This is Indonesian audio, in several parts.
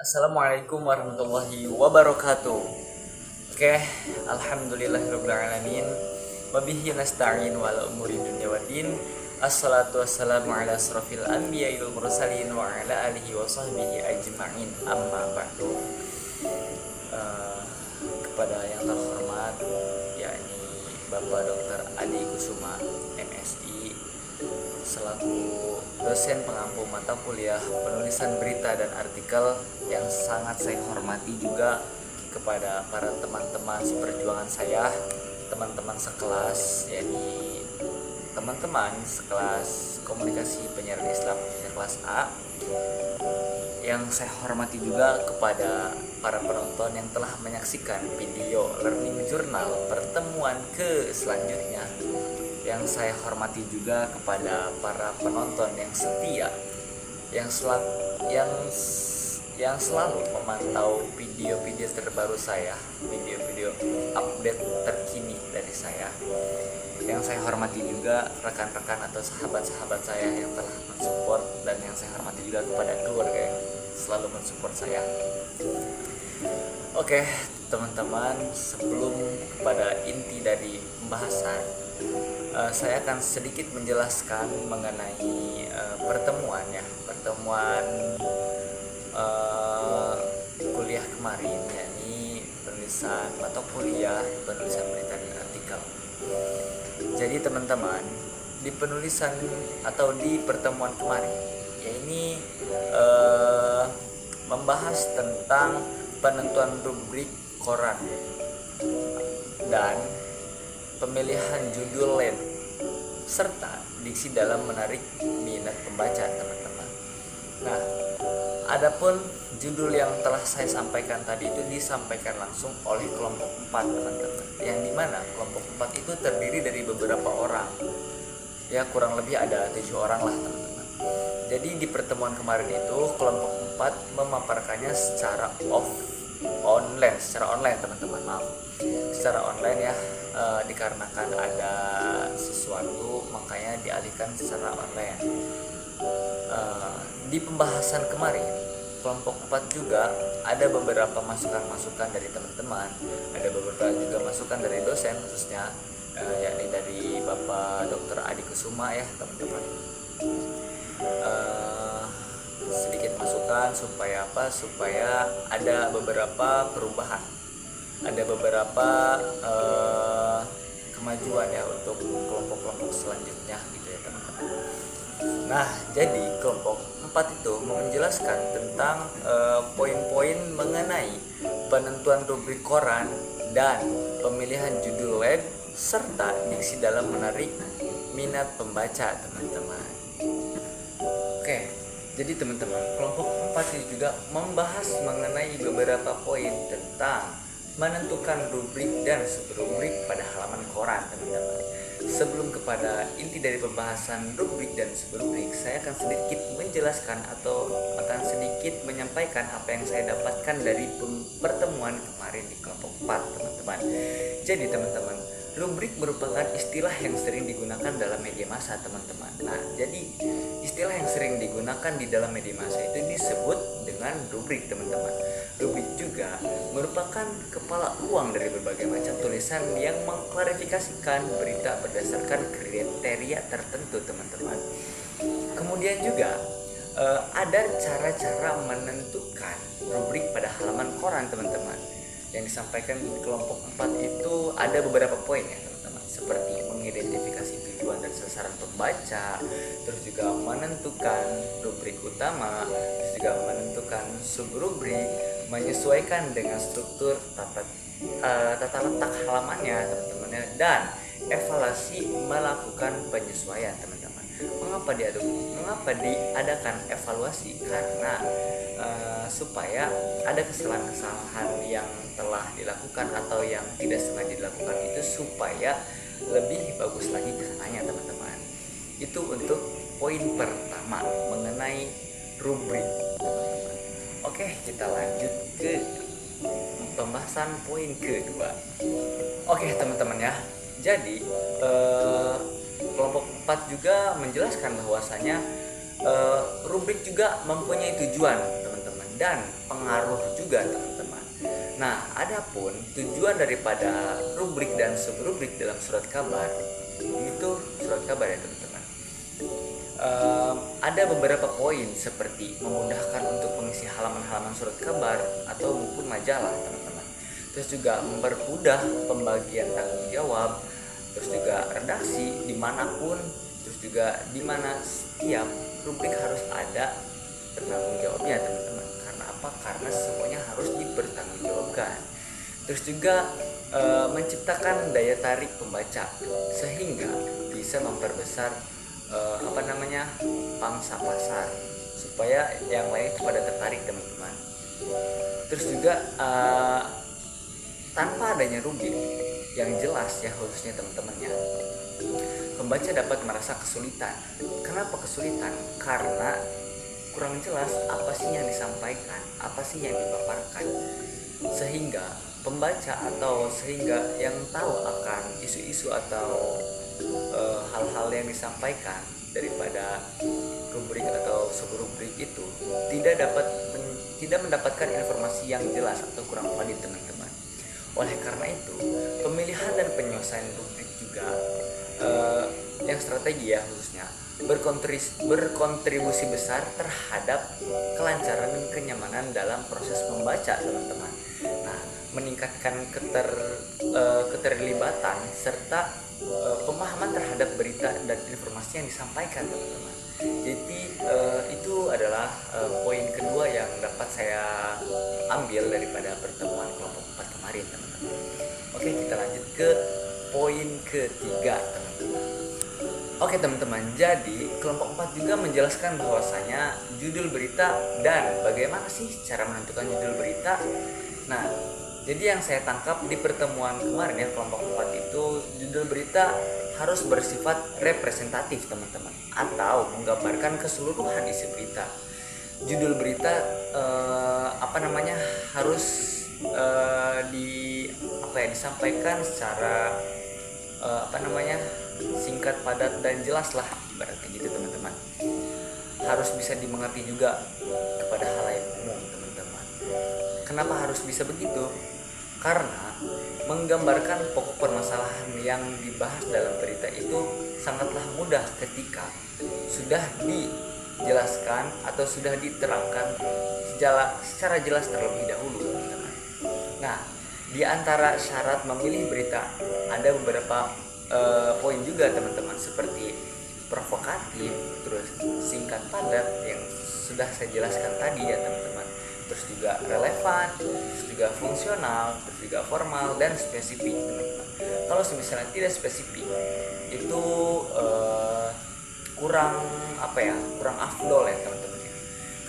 Assalamualaikum warahmatullahi wabarakatuh. Oke, alhamdulillahirrabbilalamin. Wabihi nasta'in wala umuri dunya waddin. Assalatu wassalamu ala asrafil anbiya wal mursalin wa ala alihi wa sahbihi ajma'in. Amma ba'du. Kepada yang terhormat yakni Bapak Dr. Adi Kusuma MSI selaku dosen pengampu mata kuliah penulisan berita dan artikel, yang sangat saya hormati juga kepada para teman-teman seperjuangan saya, teman-teman sekelas, yakni teman-teman sekelas komunikasi penyiaran Islam kelas A, yang saya hormati juga kepada para penonton yang telah menyaksikan video learning journal pertemuan ke selanjutnya. Yang saya hormati juga kepada para penonton yang setia, yang selalu memantau video-video terbaru saya, video-video update terkini dari saya. Yang saya hormati juga rekan-rekan atau sahabat-sahabat saya yang telah mensupport, dan yang saya hormati juga kepada keluarga yang selalu mensupport saya. Oke, teman-teman, sebelum kepada inti dari pembahasan, saya akan sedikit menjelaskan mengenai pertemuan kuliah kemarin, yakni penulisan mata kuliah penulisan berita dan artikel. Jadi teman-teman, di penulisan atau di pertemuan kemarin, yakni membahas tentang penentuan rubrik koran dan pemilihan judul lead serta diksi dalam menarik minat pembaca, teman-teman. Nah, adapun judul yang telah saya sampaikan tadi itu disampaikan langsung oleh kelompok 4, teman-teman, yang dimana kelompok 4 itu terdiri dari beberapa orang, ya kurang lebih ada 7 orang lah, teman-teman. Jadi di pertemuan kemarin itu kelompok 4 memaparkannya secara online, teman-teman, maaf, secara online ya, dikarenakan ada sesuatu makanya dialihkan secara online. Di pembahasan kemarin kelompok 4 juga ada beberapa masukan-masukan dari teman-teman, ada beberapa juga masukan dari dosen khususnya, yakni dari Bapak Dr. Adi Kusuma ya, teman-teman. Sedikit masukan supaya ada beberapa perubahan, ada beberapa kemajuan ya untuk kelompok-kelompok selanjutnya gitu ya, teman-teman. Nah, jadi kelompok 4 itu menjelaskan tentang poin-poin mengenai penentuan rubrik koran dan pemilihan judul lead serta diksi dalam menarik minat pembaca, teman-teman. Oke, jadi teman-teman, kelompok 4 ini juga membahas mengenai beberapa poin tentang menentukan rubrik dan subrubrik pada halaman koran, teman-teman. Sebelum kepada inti dari pembahasan rubrik dan subrubrik, saya akan sedikit menjelaskan atau akan sedikit menyampaikan apa yang saya dapatkan dari pertemuan kemarin di kelompok 4, teman-teman. Jadi teman-teman, rubrik merupakan istilah yang sering digunakan dalam media massa, teman-teman. Nah, jadi istilah yang sering digunakan di dalam media massa itu disebut dengan rubrik, teman-teman. Rubrik juga merupakan kepala uang dari berbagai macam tulisan yang mengklarifikasikan berita berdasarkan kriteria tertentu, teman-teman. Kemudian juga ada cara-cara menentukan rubrik pada halaman koran, teman-teman. Yang disampaikan di kelompok 4 itu ada beberapa poin ya, teman-teman, seperti mengidentifikasi tujuan dan sasaran pembaca, terus juga menentukan rubrik utama, terus juga menentukan subrubrik, menyesuaikan dengan struktur tata letak halamannya, teman-teman, dan evaluasi melakukan penyesuaian, teman-teman. Mengapa diadakan evaluasi? Karena supaya ada kesalahan-kesalahan yang telah dilakukan atau yang tidak sengaja dilakukan itu supaya lebih bagus lagi kesananya, teman-teman. Itu untuk poin pertama mengenai rubrik, teman-teman. Oke, kita lanjut ke pembahasan poin kedua. Oke, teman-teman ya. Jadi kelompok 4 juga menjelaskan bahwasanya rubrik juga mempunyai tujuan, teman-teman. dan pengaruh juga teman-teman. Nah, adapun tujuan daripada rubrik dan subrubrik dalam surat kabar itu surat kabar ya teman-teman. Ada beberapa poin seperti memudahkan untuk mengisi halaman-halaman surat kabar atau maupun majalah teman-teman. Terus juga mempermudah pembagian tanggung jawab, terus juga redaksi dimanapun, terus juga dimana setiap rubrik harus ada bertanggung jawabnya teman-teman. Karena apa? Karena semuanya harus dipertanggungjawabkan. Terus juga menciptakan daya tarik pembaca sehingga bisa memperbesar pangsa pasar supaya yang lain itu pada tertarik teman-teman. Terus juga tanpa adanya rubrik yang jelas ya khususnya teman-teman ya, pembaca dapat merasa kesulitan. Kenapa kesulitan? Karena kurang jelas apa sih yang disampaikan, apa sih yang dipaparkan, sehingga pembaca atau sehingga yang tahu akan isu-isu atau hal-hal yang disampaikan daripada rubrik atau subrubrik itu tidak mendapatkan informasi yang jelas atau kurang valid teman-teman. Oleh karena itu, pemilihan dan penyelesaian rubrik juga yang strategi ya khususnya berkontribusi besar terhadap kelancaran dan kenyamanan dalam proses membaca teman-teman. Nah, meningkatkan keterlibatan serta pemahaman terhadap berita dan informasi yang disampaikan teman-teman. Jadi itu adalah poin kedua yang dapat saya ambil daripada pertemuan kelompok 4 kemarin teman-teman. Oke, kita lanjut ke poin ketiga teman-teman. Oke teman-teman, jadi kelompok 4 juga menjelaskan bahwasanya judul berita dan bagaimana sih cara menentukan judul berita. Nah, jadi yang saya tangkap di pertemuan kemarin ya kelompok 4 itu, judul berita harus bersifat representatif teman-teman, atau menggambarkan keseluruhan isi berita. Judul berita harus disampaikan secara singkat, padat dan jelas lah ibaratnya gitu teman-teman. Harus bisa dimengerti juga kepada halayak umum teman-teman. Kenapa harus bisa begitu? Karena menggambarkan pokok permasalahan yang dibahas dalam berita itu sangatlah mudah ketika sudah dijelaskan atau sudah diterangkan secara jelas terlebih dahulu teman-teman. Nah, di antara syarat memilih berita ada beberapa poin juga teman-teman, seperti provokatif, terus singkat padat yang sudah saya jelaskan tadi ya teman-teman, terus juga relevan, terus juga fungsional, terus juga formal dan spesifik teman-teman. Kalau misalnya tidak spesifik itu kurang afdol ya teman-teman ya.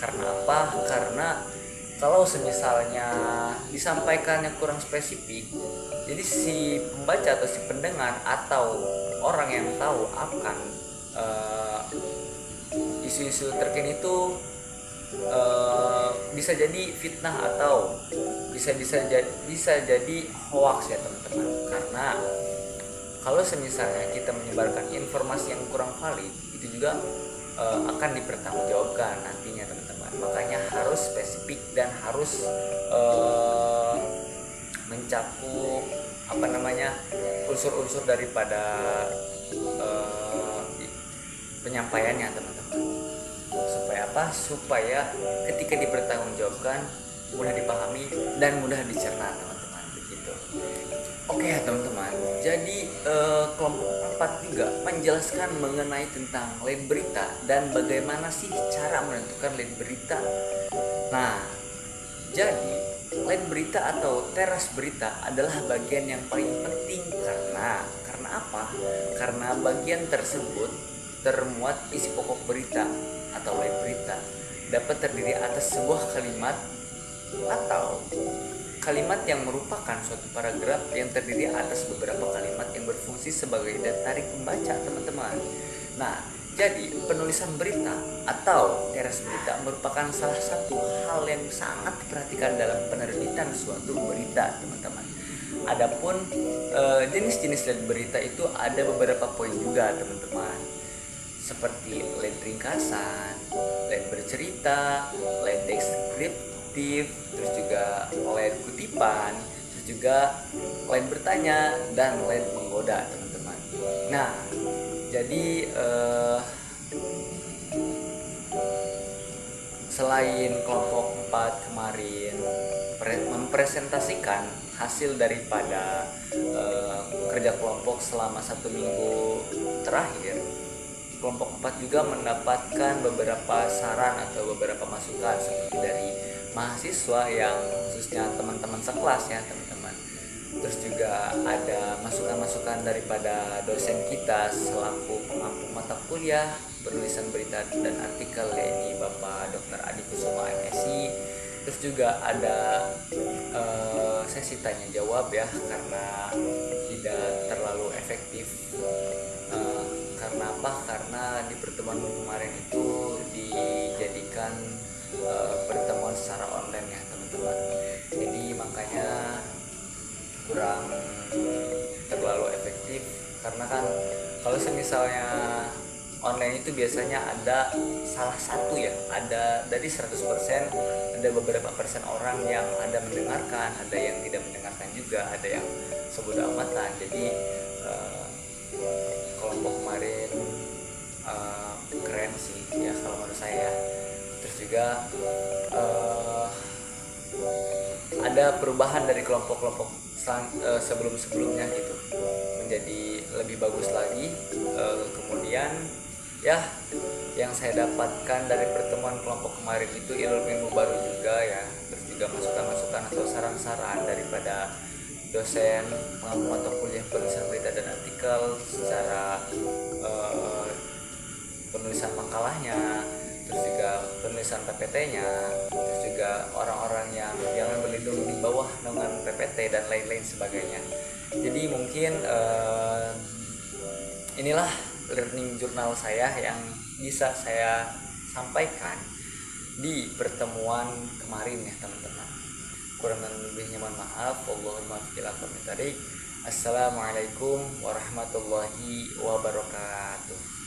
Karena apa? Karena kalau misalnya disampaikannya kurang spesifik, jadi si pembaca atau si pendengar atau orang yang tahu akan isu-isu terkini itu bisa jadi fitnah atau bisa jadi hoax ya teman-teman. Karena kalau misalnya kita menyebarkan informasi yang kurang valid, itu juga akan dipertanggungjawabkan nantinya teman-teman. Makanya harus spesifik dan harus mencakup unsur-unsur daripada penyampaiannya teman-teman. Supaya apa? Supaya ketika dipertanggungjawabkan mudah dipahami dan mudah dicerna teman-teman, begitu. Oke ya teman-teman, jadi kelompok 4 juga menjelaskan mengenai tentang lead berita dan bagaimana sih cara menentukan lead berita. Nah, jadi lead berita atau teras berita adalah bagian yang paling penting karena apa? Karena bagian tersebut termuat isi pokok berita atau lead berita dapat terdiri atas sebuah kalimat atau kalimat yang merupakan suatu paragraf yang terdiri atas beberapa kalimat yang berfungsi sebagai daya tarik pembaca teman-teman. Nah, jadi penulisan berita atau teras berita merupakan salah satu hal yang sangat diperhatikan dalam penerbitan suatu berita teman-teman. Adapun jenis-jenis lead berita itu ada beberapa poin juga teman-teman, seperti lead ringkasan, lead bercerita, lead deskriptif, produktif, terus juga lain kutipan, terus juga lain bertanya, dan lain menggoda teman-teman. Nah, jadi selain kelompok 4 kemarin mempresentasikan hasil daripada kerja kelompok selama 1 minggu terakhir, kelompok 4 juga mendapatkan beberapa saran atau beberapa masukan seperti dari mahasiswa yang khususnya teman-teman sekelas ya teman-teman. Terus juga ada masukan-masukan daripada dosen kita selaku pengampu mata kuliah penulisan berita dan artikel, yaitu Bapak Dr. Adi Kusuma MSI. Terus juga ada sesi tanya jawab ya, karena tidak terlalu efektif. Karena apa? Karena di pertemuan kemarin itu dijadikan pertemuan secara online ya teman-teman. Jadi makanya kurang terlalu efektif, karena kan kalau misalnya online itu biasanya ada salah satu ya, ada dari 100% ada beberapa persen orang yang ada mendengarkan, ada yang tidak mendengarkan juga, ada yang sebodoh amatan. Jadi kelompok kemarin keren sih ya kalau menurut saya. Terus juga ada perubahan dari kelompok-kelompok sebelum-sebelumnya gitu, menjadi lebih bagus lagi. Kemudian ya yang saya dapatkan dari pertemuan kelompok kemarin itu ilmu baru juga ya, terus juga masukan-masukan atau saran-saran daripada dosen pengampu mata kuliah penulisan berita dan artikel secara penulisan makalahnya, terus juga penulisan PPT-nya, terus juga orang-orang yang jangan berlindung di bawah naungan PPT dan lain-lain sebagainya. Jadi mungkin inilah learning journal saya yang bisa saya sampaikan di pertemuan kemarin ya teman-teman. Kurang dan lebihnya mohon maaf. Wallahul muwaffiq. Assalamualaikum warahmatullahi wabarakatuh.